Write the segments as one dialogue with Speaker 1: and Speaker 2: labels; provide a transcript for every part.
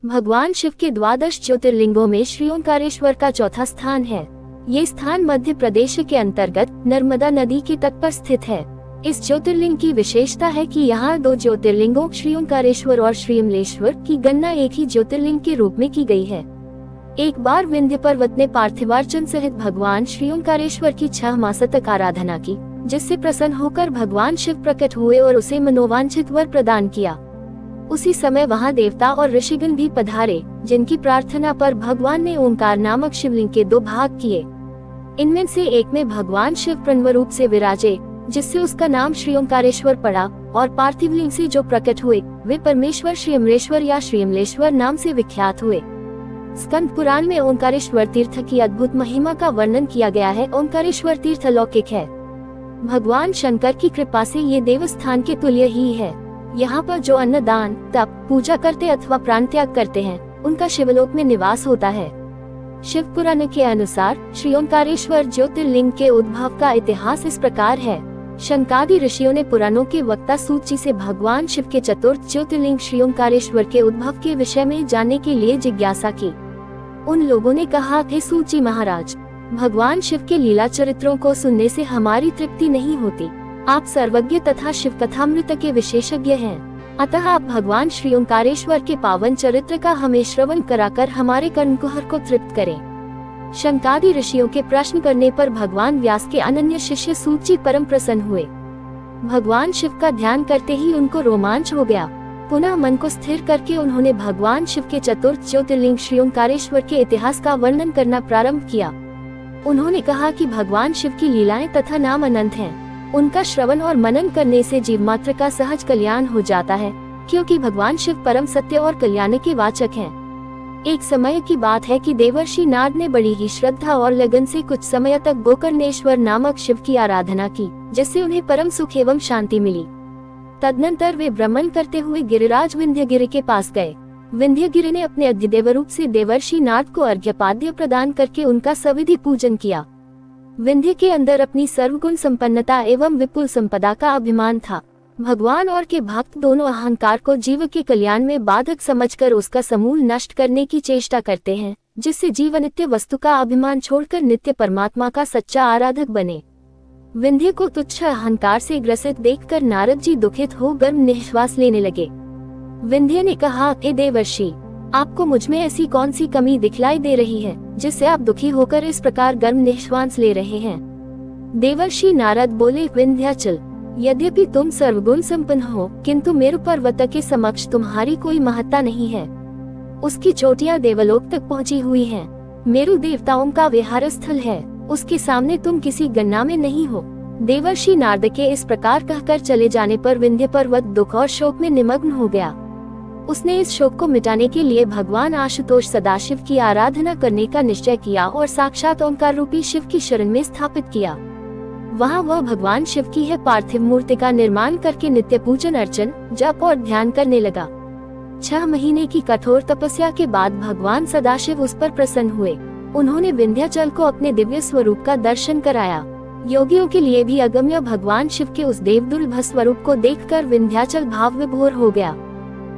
Speaker 1: भगवान शिव के 12 ज्योतिर्लिंगों में श्री ओंकारेश्वर का चौथा स्थान है। ये स्थान मध्य प्रदेश के अंतर्गत नर्मदा नदी के तट पर स्थित है। इस ज्योतिर्लिंग की विशेषता है कि यहाँ 2 ज्योतिर्लिंगों श्री ओंकारेश्वर और श्री यमलेश्वर की गणना एक ही ज्योतिर्लिंग के रूप में की गई है। एक बार विंध्य पर्वत ने पार्थिवार्चन सहित भगवान श्री ओंकारेश्वर की 6 मास तक आराधना की, जिससे प्रसन्न होकर भगवान शिव प्रकट हुए और उसे मनोवांछित वर प्रदान किया। उसी समय वहां देवता और ऋषिगण भी पधारे, जिनकी प्रार्थना पर भगवान ने ओंकार नामक शिवलिंग के 2 भाग किए। इनमें से एक में भगवान शिव प्रणव रूप से विराजे, जिससे उसका नाम श्री ओंकारेश्वर पड़ा, और पार्थिव लिंग से जो प्रकट हुए वे परमेश्वर श्री यमलेश्वर या श्री यमलेश्वर नाम से विख्यात हुए। स्कंद पुराण में ओंकारेश्वर तीर्थ की अद्भुत महिमा का वर्णन किया गया है। ओंकारेश्वर तीर्थ अलौकिक है। भगवान शंकर की कृपा से ये देवस्थान के तुल्य ही है। यहाँ पर जो अन्नदान, तप, पूजा करते अथवा प्राण त्याग करते हैं, उनका शिवलोक में निवास होता है। शिव पुराण के अनुसार श्री ओंकारेश्वर ज्योतिर्लिंग के उद्भव का इतिहास इस प्रकार है। शंकादि ऋषियों ने पुराणों के वक्ता सूची से भगवान शिव के चतुर्थ ज्योतिर्लिंग श्री ओंकारेश्वर के उद्भव के विषय में जानने के लिए जिज्ञासा की। उन लोगों ने कहा, थे सूची महाराज, भगवान शिव के लीला चरित्रों को सुनने से हमारी तृप्ति नहीं होती। आप सर्वज्ञ तथा शिव कथामृत के विशेषज्ञ हैं, अतः आप भगवान श्री ओंकारेश्वर के पावन चरित्र का हमें श्रवण कराकर हमारे कर्णकुहर को तृप्त करें। शंकादि ऋषियों के प्रश्न करने पर भगवान व्यास के अनन्य शिष्य सूची परम प्रसन्न हुए। भगवान शिव का ध्यान करते ही उनको रोमांच हो गया। पुनः मन को स्थिर करके उन्होंने भगवान शिव के चतुर्थ ज्योतिर्लिंग श्री ओंकारेश्वर के इतिहास का वर्णन करना प्रारंभ किया। उन्होंने कहा कि भगवान शिव की लीलाएं तथा नाम अनंत हैं। उनका श्रवण और मनन करने से जीव मात्र का सहज कल्याण हो जाता है, क्योंकि भगवान शिव परम सत्य और कल्याण के वाचक हैं। एक समय की बात है कि देवर्षि नारद ने बड़ी ही श्रद्धा और लगन से कुछ समय तक गोकर्णेश्वर नामक शिव की आराधना की, जिससे उन्हें परम सुख एवं शांति मिली। तदनंतर वे भ्रमण करते हुए गिरिराज विंध्यगिरि के पास गए। विंध्यगिरि ने अपने अधिदेव रूप से देवर्षि नारद को अर्घ्यपाद्य प्रदान करके उनका सविधि पूजन किया। विंध्य के अंदर अपनी सर्वगुण संपन्नता एवं विपुल संपदा का अभिमान था। भगवान और के भक्त दोनों अहंकार को जीव के कल्याण में बाधक समझकर उसका समूल नष्ट करने की चेष्टा करते हैं, जिससे जीव नित्य वस्तु का अभिमान छोड़कर नित्य परमात्मा का सच्चा आराधक बने। विंध्य को तुच्छ अहंकार से ग्रसित देखकर नारद जी दुखित हो गर्म निश्वास लेने लगे। विंध्य ने कहा, हे देवर्षि, आपको मुझ में ऐसी कौन सी कमी दिखलाई दे रही है, जिससे आप दुखी होकर इस प्रकार गर्म निश्वास ले रहे हैं? देवर्षि नारद बोले, विंध्याचल, यद्यपि तुम सर्वगुण संपन्न हो, किंतु मेरु पर्वत के समक्ष तुम्हारी कोई महत्ता नहीं है। उसकी चोटियां देवलोक तक पहुंची हुई हैं। मेरु देवताओं का विहार स्थल है, उसके सामने तुम किसी गणना में नहीं हो। देवर्षि नारद के इस प्रकार कहकर चले जाने पर विंध्य पर्वत दुख और शोक में निमग्न हो गया। उसने इस शोक को मिटाने के लिए भगवान आशुतोष सदाशिव की आराधना करने का निश्चय किया और साक्षात ओंकार रूपी शिव की शरण में स्थापित किया। वहाँ वह भगवान शिव की है पार्थिव मूर्ति का निर्माण करके नित्य पूजन अर्चन, जप और ध्यान करने लगा। 6 महीने की कठोर तपस्या के बाद भगवान सदाशिव उस पर प्रसन्न हुए। उन्होंने विंध्याचल को अपने दिव्य स्वरूप का दर्शन कराया। योगियों के लिए भी अगम्य भगवान शिव के उस देवदुर्लभ स्वरूप को देखकर विंध्याचल भाव विभोर हो गया।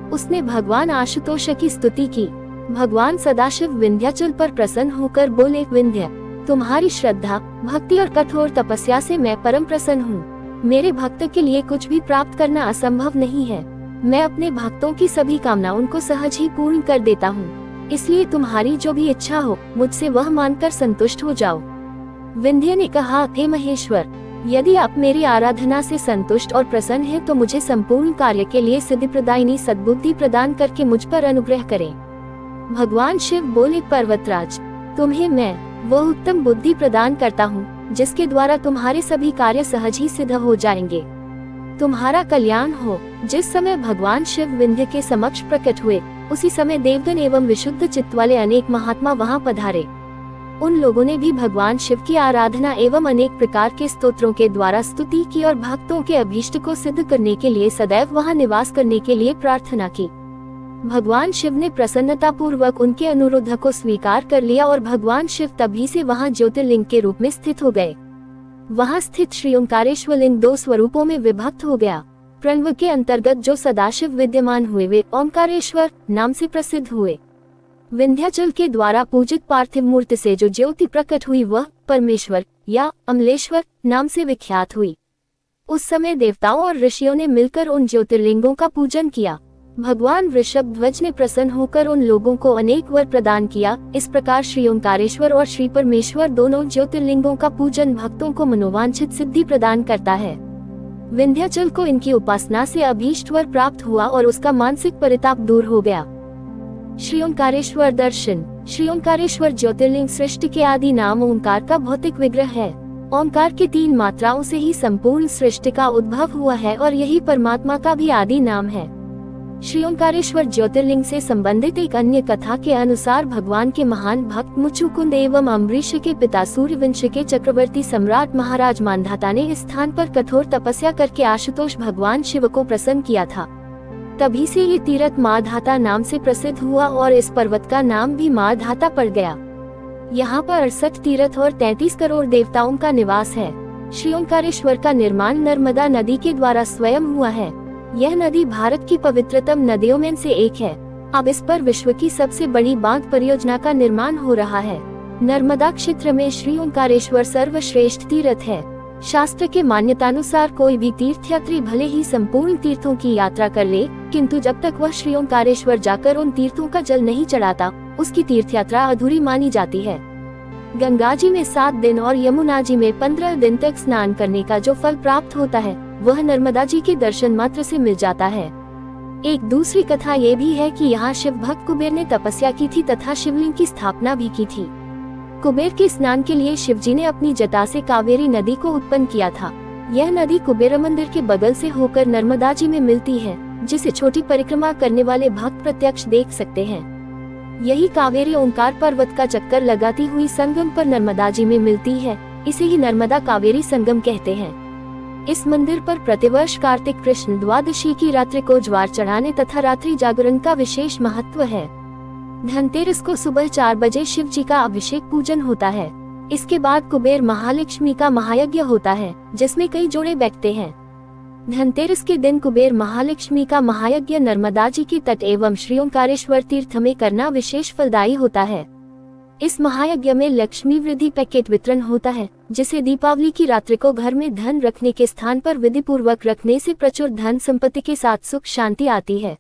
Speaker 1: उसने भगवान आशुतोष की स्तुति की। भगवान सदाशिव विंध्याचल पर प्रसन्न होकर बोले, विंध्य, तुम्हारी श्रद्धा, भक्ति और कठोर तपस्या से मैं परम प्रसन्न हूँ। मेरे भक्त के लिए कुछ भी प्राप्त करना असंभव नहीं है। मैं अपने भक्तों की सभी कामनाओं उनको सहज ही पूर्ण कर देता हूँ। इसलिए तुम्हारी जो भी इच्छा हो, मुझसे वह मानकर संतुष्ट हो जाओ। विंध्य ने कहा, हे महेश्वर, यदि आप मेरी आराधना से संतुष्ट और प्रसन्न हैं, तो मुझे संपूर्ण कार्य के लिए सिद्धि प्रदायिनी सद्बुद्धि प्रदान करके मुझ पर अनुग्रह करें। भगवान शिव बोले, पर्वतराज, तुम्हें मैं वो उत्तम बुद्धि प्रदान करता हूँ, जिसके द्वारा तुम्हारे सभी कार्य सहज ही सिद्ध हो जाएंगे। तुम्हारा कल्याण हो। जिस समय भगवान शिव विंध्य के समक्ष प्रकट हुए, उसी समय देवगण एवं विशुद्ध चित्त वाले अनेक महात्मा वहाँ पधारे। उन लोगों ने भी भगवान शिव की आराधना एवं अनेक प्रकार के स्तोत्रों के द्वारा स्तुति की और भक्तों के अभीष्ट को सिद्ध करने के लिए सदैव वहाँ निवास करने के लिए प्रार्थना की। भगवान शिव ने प्रसन्नता पूर्वक उनके अनुरोध को स्वीकार कर लिया और भगवान शिव तभी से वहाँ ज्योतिर्लिंग के रूप में स्थित हो गए। वहाँ स्थित श्री ओंकारेश्वर लिंग 2 स्वरूपों में विभक्त हो गया। प्रणव के अंतर्गत जो सदाशिव विद्यमान हुए वे ओंकारेश्वर नाम से प्रसिद्ध हुए। विंध्याचल के द्वारा पूजित पार्थिव मूर्ति से जो ज्योति प्रकट हुई वह परमेश्वर या अमलेश्वर नाम से विख्यात हुई। उस समय देवताओं और ऋषियों ने मिलकर उन ज्योतिर्लिंगों का पूजन किया। भगवान वृषभ ध्वज ने प्रसन्न होकर उन लोगों को अनेक वर प्रदान किया। इस प्रकार श्री ओंकारेश्वर और श्री परमेश्वर दोनों ज्योतिर्लिंगों का पूजन भक्तों को मनोवांछित सिद्धि प्रदान करता है। विंध्याचल को इनकी उपासना से अभीष्ट वर प्राप्त हुआ और उसका मानसिक परिताप दूर हो गया। श्री ओंकारेश्वर दर्शन। श्री ओंकारेश्वर ज्योतिर्लिंग सृष्टि के आदि नाम ओंकार का भौतिक विग्रह है। ओंकार की 3 मात्राओं से ही संपूर्ण सृष्टि का उद्भव हुआ है और यही परमात्मा का भी आदि नाम है। श्री ओंकारेश्वर ज्योतिर्लिंग से संबंधित एक अन्य कथा के अनुसार भगवान के महान भक्त मुचुकुंद एवं अम्बरीश के पिता सूर्यवंश के चक्रवर्ती सम्राट महाराज मांधाता ने इस स्थान पर कठोर तपस्या करके आशुतोष भगवान शिव को प्रसन्न किया था। तभी से ये तीर्थ माधाता नाम से प्रसिद्ध हुआ और इस पर्वत का नाम भी माधाता पड़ गया। यहाँ पर 68 तीर्थ और 33 करोड़ देवताओं का निवास है। श्री ओंकारेश्वर का निर्माण नर्मदा नदी के द्वारा स्वयं हुआ है। यह नदी भारत की पवित्रतम नदियों में से एक है। अब इस पर विश्व की सबसे बड़ी बांध परियोजना का निर्माण हो रहा है। नर्मदा क्षेत्र में श्री ओंकारेश्वर सर्वश्रेष्ठ तीर्थ है। शास्त्र के मान्यतानुसार कोई भी तीर्थयात्री भले ही संपूर्ण तीर्थों की यात्रा कर ले, किंतु जब तक वह श्री ओंकारेश्वर जाकर उन तीर्थों का जल नहीं चढ़ाता, उसकी तीर्थयात्रा अधूरी मानी जाती है। गंगा जी में 7 दिन और यमुना जी में 15 दिन तक स्नान करने का जो फल प्राप्त होता है वह नर्मदा जी के दर्शन मात्र से मिल जाता है। एक दूसरी कथा ये भी है कि यहाँ शिव भक्त कुबेर ने तपस्या की थी तथा शिवलिंग की स्थापना भी की थी। कुबेर के स्नान के लिए शिवजी ने अपनी जटा से कावेरी नदी को उत्पन्न किया था। यह नदी कुबेर मंदिर के बगल से होकर नर्मदा जी में मिलती है, जिसे छोटी परिक्रमा करने वाले भक्त प्रत्यक्ष देख सकते हैं। यही कावेरी ओंकार पर्वत का चक्कर लगाती हुई संगम पर नर्मदा जी में मिलती है। इसे ही नर्मदा कावेरी संगम कहते हैं। इस मंदिर पर प्रतिवर्ष कार्तिक कृष्ण द्वादशी की रात्रि को ज्वार चढ़ाने तथा रात्रि जागरण का विशेष महत्व है। धनतेरस को सुबह 4 बजे शिव जी का अभिषेक पूजन होता है। इसके बाद कुबेर महालक्ष्मी का महायज्ञ होता है, जिसमें कई जोड़े बैठते हैं। धनतेरस के दिन कुबेर महालक्ष्मी का महायज्ञ नर्मदा जी के तट एवं श्री ओंकारेश्वर तीर्थ में करना विशेष फलदायी होता है। इस महायज्ञ में लक्ष्मी वृद्धि पैकेट वितरण होता है, जिसे दीपावली की रात्रि को घर में धन रखने के स्थान पर विधि पूर्वक रखने से प्रचुर धन संपत्ति के साथ सुख शांति आती है।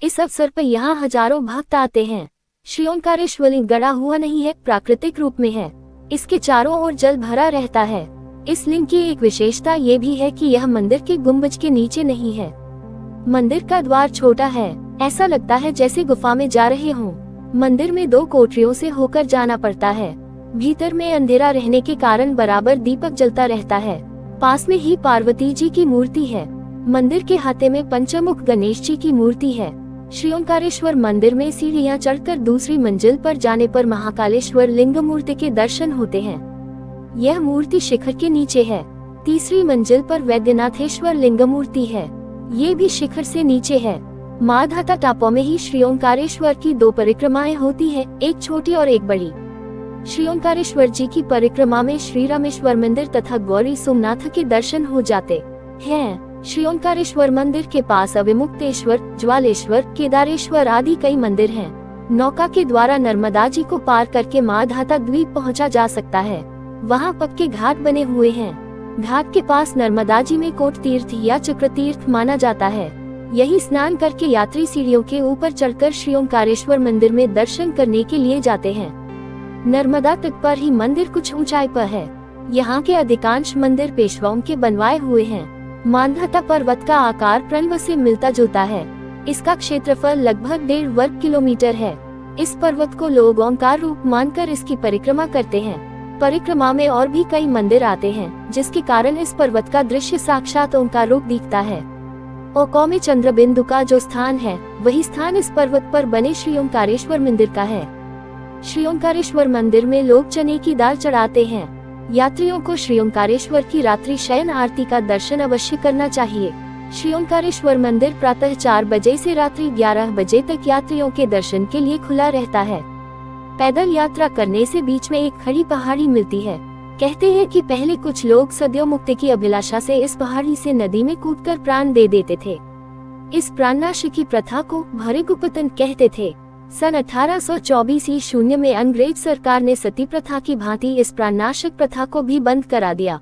Speaker 1: इस अवसर पर यहाँ हजारों भक्त आते हैं। श्री ओंकारेश्वर लिंग गड़ा हुआ नहीं है, प्राकृतिक रूप में है। इसके चारों ओर जल भरा रहता है। इस लिंग की एक विशेषता ये भी है कि यह मंदिर के गुंबज के नीचे नहीं है। मंदिर का द्वार छोटा है, ऐसा लगता है जैसे गुफा में जा रहे हों। मंदिर में 2 कोठरियों से होकर जाना पड़ता है। भीतर में अंधेरा रहने के कारण बराबर दीपक जलता रहता है। पास में ही पार्वती जी की मूर्ति है। मंदिर के हाथे में पंचमुख गणेश जी की मूर्ति है। श्री ओंकारेश्वर मंदिर में सीढ़ियां चढ़कर दूसरी मंजिल पर जाने पर महाकालेश्वर लिंग मूर्ति के दर्शन होते हैं। यह मूर्ति शिखर के नीचे है। तीसरी मंजिल पर वैद्यनाथेश्वर लिंग मूर्ति है। ये भी शिखर से नीचे है। माधाता टापू में ही श्री ओंकारेश्वर की 2 परिक्रमाएं होती है, एक छोटी और एक बड़ी। श्री ओंकारेश्वर जी की परिक्रमा में श्री रामेश्वर मंदिर तथा गौरी सोमनाथ के दर्शन हो जाते हैं। श्री ओंकारेश्वर मंदिर के पास अविमुक्तेश्वर, ज्वालेश्वर, केदारेश्वर आदि कई मंदिर हैं। नौका के द्वारा नर्मदा जी को पार करके माधाता द्वीप पहुंचा जा सकता है। वहां पक्के घाट बने हुए हैं। घाट के पास नर्मदा जी में कोट तीर्थ या चक्र तीर्थ माना जाता है। यही स्नान करके यात्री सीढ़ियों के ऊपर चढ़कर श्री ओंकारेश्वर मंदिर में दर्शन करने के लिए जाते हैं। नर्मदा तट पर ही मंदिर कुछ ऊंचाई पर है। यहाँ के अधिकांश मंदिर पेशवाओं के बनवाए हुए हैं। मांधाता पर्वत का आकार प्रणव से मिलता जुलता है। इसका क्षेत्रफल लगभग 1.5 वर्ग किलोमीटर है। इस पर्वत को लोग ओंकार रूप मानकर इसकी परिक्रमा करते हैं। परिक्रमा में और भी कई मंदिर आते हैं, जिसके कारण इस पर्वत का दृश्य साक्षात ओंकार रूप दिखता है। ओको में चंद्रबिंदु का जो स्थान है, वही स्थान इस पर्वत पर बने श्री ओंकारेश्वर मंदिर का है। श्री ओंकारेश्वर मंदिर में लोग चने की दाल चढ़ाते हैं। यात्रियों को श्री ओंकारेश्वर की रात्रि शयन आरती का दर्शन अवश्य करना चाहिए। श्री ओंकारेश्वर मंदिर प्रातः 4 बजे से रात्रि 11 बजे तक यात्रियों के दर्शन के लिए खुला रहता है। पैदल यात्रा करने से बीच में एक खड़ी पहाड़ी मिलती है। कहते हैं कि पहले कुछ लोग सदियों मुक्ति की अभिलाषा से इस पहाड़ी से नदी में कूदकर प्राण दे देते थे। इस प्राणनाश की प्रथा को भृगुपतन कहते थे। सन 1824 ईस्वी में अंग्रेज सरकार ने सती प्रथा की भांति इस प्राणनाशक प्रथा को भी बंद करा दिया।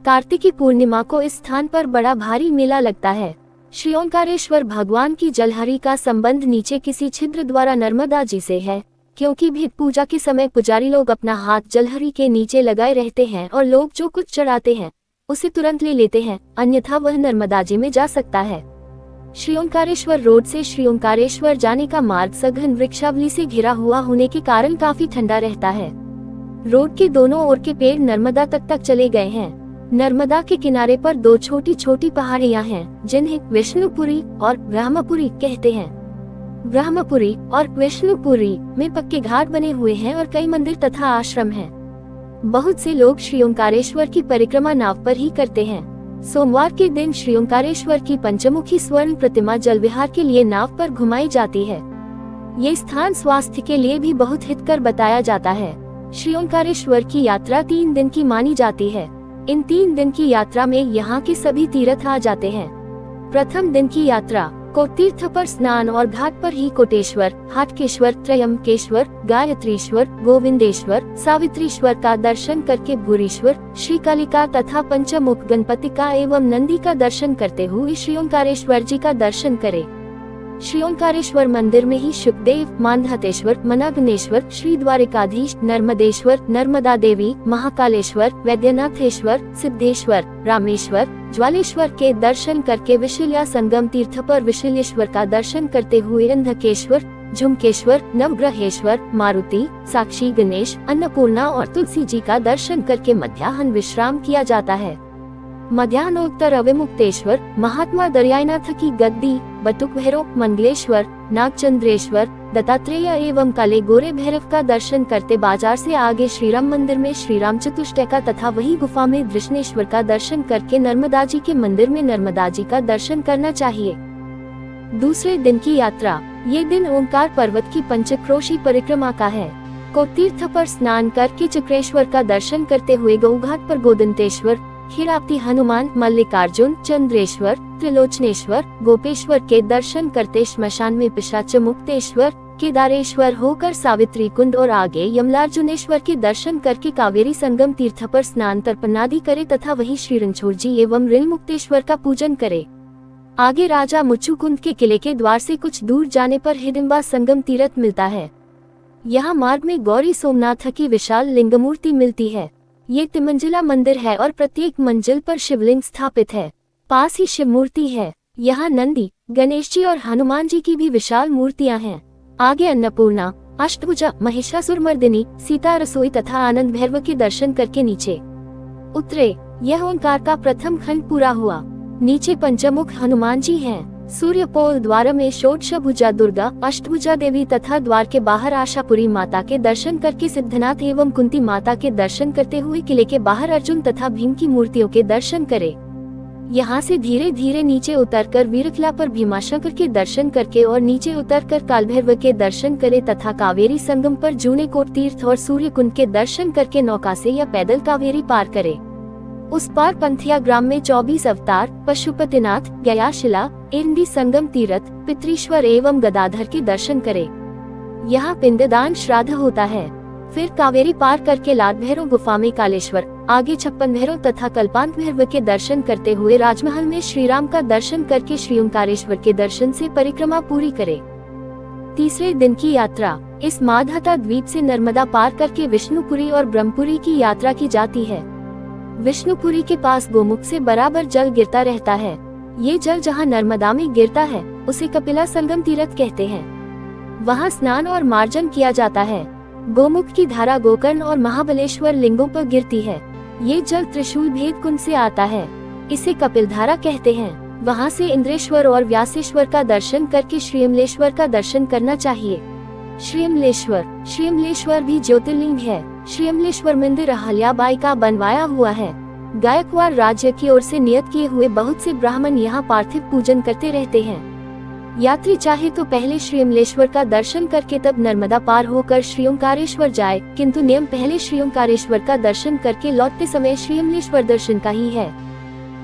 Speaker 1: कार्तिकी पूर्णिमा को इस स्थान पर बड़ा भारी मेला लगता है। श्री ओंकारेश्वर भगवान की जलहरी का संबंध नीचे किसी छिद्र द्वारा नर्मदा जी से है, क्योंकि भित पूजा के समय पुजारी लोग अपना हाथ जलहरी के नीचे लगाए रहते हैं और लोग जो कुछ चढ़ाते हैं उसे तुरंत ले लेते हैं, अन्यथा वह नर्मदा जी में जा सकता है। श्री ओंकारेश्वर रोड से श्री ओंकारेश्वर जाने का मार्ग सघन वृक्षावली से घिरा हुआ होने के कारण काफी ठंडा रहता है। रोड के दोनों ओर के पेड़ नर्मदा तक चले गए हैं। नर्मदा के किनारे पर दो छोटी छोटी पहाड़ियां हैं, जिन्हें विष्णुपुरी और ब्रह्मपुरी कहते हैं। ब्रह्मपुरी और विष्णुपुरी में पक्के घाट बने हुए हैं और कई मंदिर तथा आश्रम हैं। बहुत से लोग श्री ओंकारेश्वर की परिक्रमा नाव पर ही करते हैं। सोमवार के दिन श्री ओंकारेश्वर की पंचमुखी स्वर्ण प्रतिमा जल विहार के लिए नाव पर घुमाई जाती है। ये स्थान स्वास्थ्य के लिए भी बहुत हितकर बताया जाता है। श्री ओंकारेश्वर की यात्रा 3 दिन की मानी जाती है। इन 3 दिन की यात्रा में यहाँ के सभी तीर्थ आ जाते हैं। प्रथम दिन की यात्रा को तीर्थ पर स्नान और घाट पर ही कोटेश्वर, हाटकेश्वर, त्रयंबकेश्वर, गायत्रीश्वर, गोविंदेश्वर, सावित्रीश्वर का दर्शन करके भूरीश्वर, श्रीकालिका तथा पंचमुख गणपति का एवं नंदी का दर्शन करते हुए श्री ओंकारेश्वर जी का दर्शन करें। श्री ओंकारेश्वर मंदिर में ही शुकदेव, मानधतेश्वर, मनागनेश्वर, श्री द्वारिकाधीश, नर्मदेश्वर, नर्मदा देवी, महाकालेश्वर, वैद्यनाथेश्वर, सिद्धेश्वर, रामेश्वर, ज्वालेश्वर के दर्शन करके विशल्या संगम तीर्थ पर विशलेश्वर का दर्शन करते हुए अंधकेश्वर, झुमकेश्वर, नवग्रहेश्वर, मारुति, साक्षी गणेश, अन्नपूर्णा और तुलसी जी का दर्शन करके मध्याह्न विश्राम किया जाता है। मध्याह्नोत्तर अविमुक्तेश्वर, महात्मा दरियानाथ की गद्दी, बटुक भैरव, मंगलेश्वर, नागचंद्रेश्वर, दत्तात्रेय एवं काले गोरे भैरव का दर्शन करते बाजार से आगे श्रीराम मंदिर में श्रीराम चतुष्टय तथा वही गुफा में कृष्णेश्वर का दर्शन करके नर्मदा जी के मंदिर में नर्मदा जी का दर्शन करना चाहिए। दूसरे दिन की यात्रा, ये दिन ओंकार पर्वत की पंचक्रोशी परिक्रमा का है। को तीर्थ पर स्नान करके चक्रेश्वर का दर्शन करते हुए गौघाट पर गोदंतेश्वर, खीरावती हनुमान, मल्लिकार्जुन, चंद्रेश्वर, त्रिलोचनेश्वर, गोपेश्वर के दर्शन करते श्मशान में पिशाच मुक्तेश्वर, केदारेश्वर होकर सावित्री कुंड और आगे यमलार्जुनेश्वर के दर्शन करके कावेरी संगम तीर्थ पर स्नान तर्पणादि करे तथा वही श्री रणछोड़ जी एवं ऋल मुक्तेश्वर का पूजन करे। आगे राजा मुचुकुंद के किले के द्वार से कुछ दूर जाने पर हिडिंबा संगम तीर्थ मिलता है। यहाँ मार्ग में गौरी सोमनाथ की विशाल लिंग मूर्ति मिलती है। ये तिमंजिला मंदिर है और प्रत्येक मंजिल पर शिवलिंग स्थापित है। पास ही शिव मूर्ति है। यहाँ नंदी, गणेश जी और हनुमान जी की भी विशाल मूर्तियाँ हैं। आगे अन्नपूर्णा, अष्टभुजा, महिषासुरमर्दिनी, सीता रसोई तथा आनंद भैरव के दर्शन करके नीचे उतरे। यह ओंकार का प्रथम खंड पूरा हुआ। नीचे पंचमुख हनुमान जी हैं। सूर्यपोल द्वार में षोडशभुजा दुर्गा, अष्टभुजा देवी तथा द्वार के बाहर आशापुरी माता के दर्शन करके सिद्धनाथ एवं कुंती माता के दर्शन करते हुए किले के बाहर अर्जुन तथा भीम की मूर्तियों के दर्शन करें। यहाँ से धीरे धीरे नीचे उतरकर वीरखला पर भीमाशंकर के दर्शन करके और नीचे उतरकर कालभैरव के दर्शन करे तथा कावेरी संगम पर जूनेकोट तीर्थ और सूर्य कुंड के दर्शन करके नौका से या पैदल कावेरी पार करे। उस पार पंथिया ग्राम में 24 अवतार, पशुपतिनाथ, गयाशिला, इरंडी संगम तीर्थ, पितृश्वर एवं गदाधर के दर्शन करे। यहाँ पिंडदान श्राद्ध होता है। फिर कावेरी पार करके लाड भैरव गुफा में कालेश्वर, आगे 56 भैरव तथा कल्पांत भैरव के दर्शन करते हुए राजमहल में श्रीराम का दर्शन करके श्री ओंकारेश्वर के दर्शन से परिक्रमा पूरी करे। तीसरे दिन की यात्रा, इस माधाता द्वीप से नर्मदा पार करके विष्णुपुरी और ब्रह्मपुरी की यात्रा की जाती है। विष्णुपुरी के पास गोमुख से बराबर जल गिरता रहता है। ये जल जहाँ नर्मदा में गिरता है उसे कपिला संगम तीर्थ कहते हैं। वहाँ स्नान और मार्जन किया जाता है। गोमुख की धारा गोकर्ण और महाबलेश्वर लिंगों पर गिरती है। ये जल त्रिशूल भेद कुंड से आता है। इसे कपिल धारा कहते हैं। वहाँ से इंद्रेश्वर और व्यासेश्वर का दर्शन करके श्रीयमलेश्वर का दर्शन करना चाहिए। श्रीयमलेश्वर भी ज्योतिर्लिंग है। श्रीयमलेश्वर मंदिर अहल्याबाई का बनवाया हुआ है। गायकवाड़ राज्य की ओर से नियत किए हुए बहुत से ब्राह्मण यहाँ पार्थिव पूजन करते रहते हैं। यात्री चाहे तो पहले श्री अमलेश्वर का दर्शन करके तब नर्मदा पार होकर श्री ओंकारेश्वर जाए, किंतु नियम पहले श्री ओंकारेश्वर का दर्शन करके लौटते समय श्री अमलेश्वर दर्शन का ही है।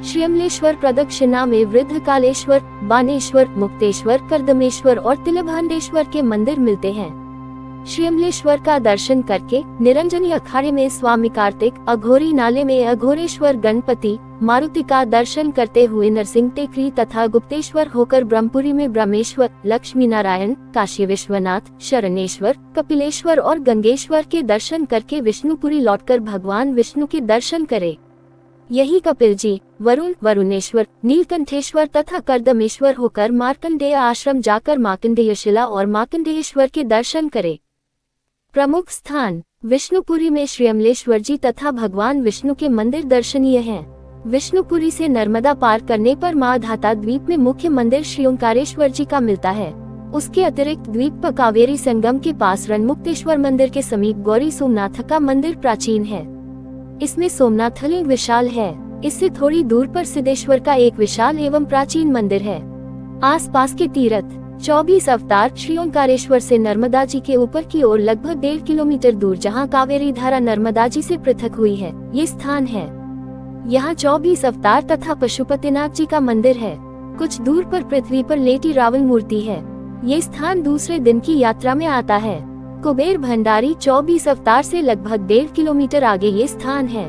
Speaker 1: श्री अमलेश्वर प्रदक्षिणा में वृद्ध कालेश्वर, बानेश्वर, मुक्तेश्वर, कर्दमेश्वर और तिलभांडेश्वर के मंदिर मिलते हैं। श्री अमलेश्वर का दर्शन करके निरंजनी अखाड़े में स्वामी कार्तिक, अघोरी नाले में अघोरेश्वर गणपति, मारुति का दर्शन करते हुए नरसिंह टेकरी तथा गुप्तेश्वर होकर ब्रह्मपुरी में ब्रह्मेश्वर, लक्ष्मी नारायण, काशी विश्वनाथ, शरणेश्वर, कपिलेश्वर और गंगेश्वर के दर्शन करके विष्णुपुरी लौटकर भगवान विष्णु के दर्शन करे। यही कपिल जी, वरुण, वरुणेश्वर, नीलकंठेश्वर तथा कर्दमेश्वर होकर मार्कंडेय आश्रम जाकर मार्कंडेय शिला और मार्कंडेयेश्वर के दर्शन करे। प्रमुख स्थान विष्णुपुरी में श्री अमलेश्वर जी तथा भगवान विष्णु के मंदिर दर्शनीय हैं। विष्णुपुरी से नर्मदा पार करने पर माँ धाता द्वीप में मुख्य मंदिर श्री ओंकारेश्वर जी का मिलता है। उसके अतिरिक्त द्वीप पर कावेरी संगम के पास रणमुक्तेश्वर मंदिर के समीप गौरी सोमनाथ का मंदिर प्राचीन है। इसमें सोमनाथ लिंग विशाल है। इससे थोड़ी दूर पर सिद्धेश्वर का एक विशाल एवं प्राचीन मंदिर है। आसपास के तीर्थ 24 अवतार श्री ओंकारेश्वर से नर्मदा जी के ऊपर की ओर लगभग 1.5 किलोमीटर दूर जहां कावेरी धारा नर्मदा जी से पृथक हुई है, ये स्थान है। यहाँ 24 अवतार तथा पशुपतिनाथ जी का मंदिर है। कुछ दूर पर पृथ्वी पर लेटी रावण मूर्ति है। ये स्थान दूसरे दिन की यात्रा में आता है। कुबेर भंडारी 24 अवतार से लगभग 1.5 किलोमीटर आगे ये स्थान है।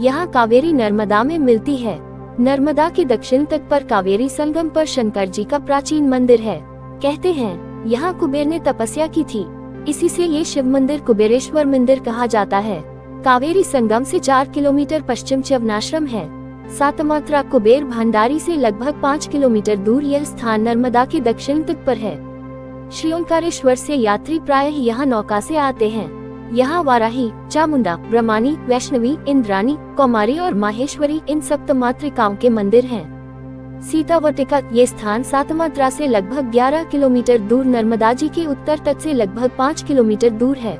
Speaker 1: यहाँ कावेरी नर्मदा में मिलती है। नर्मदा के दक्षिण तट पर कावेरी संगम पर शंकर जी का प्राचीन मंदिर है। कहते हैं यहाँ कुबेर ने तपस्या की थी, इसी से ये शिव मंदिर कुबेरेश्वर मंदिर कहा जाता है। कावेरी संगम से 4 किलोमीटर पश्चिम च्यवनाश्रम है। सातमात्रा कुबेर भंडारी से लगभग 5 किलोमीटर दूर यह स्थान नर्मदा के दक्षिण तट पर है। श्री ओंकारेश्वर से यात्री प्रायः यहाँ नौका से आते हैं। यहाँ वाराही, चामुंडा, ब्रह्मानी, वैष्णवी, इंद्रानी, कौमारी और माहेश्वरी इन सप्तमात्रिकाओं के मंदिर हैं। सीतावटिका ये स्थान सातमात्रा से लगभग 11 किलोमीटर दूर नर्मदा जी के उत्तर तट से लगभग 5 किलोमीटर दूर है।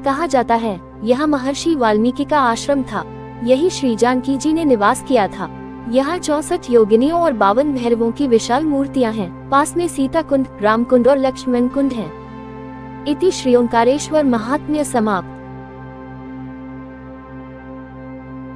Speaker 1: कहा जाता है यहाँ महर्षि वाल्मीकि का आश्रम था। यही श्री जानकी जी ने निवास किया था। यहाँ 64 योगिनियों और 52 भैरवों की विशाल मूर्तियाँ हैं। पास में सीता कुंड, राम कुंड और लक्ष्मण कुंड हैं। इति श्री ओंकारेश्वर महात्म्य समाप्त।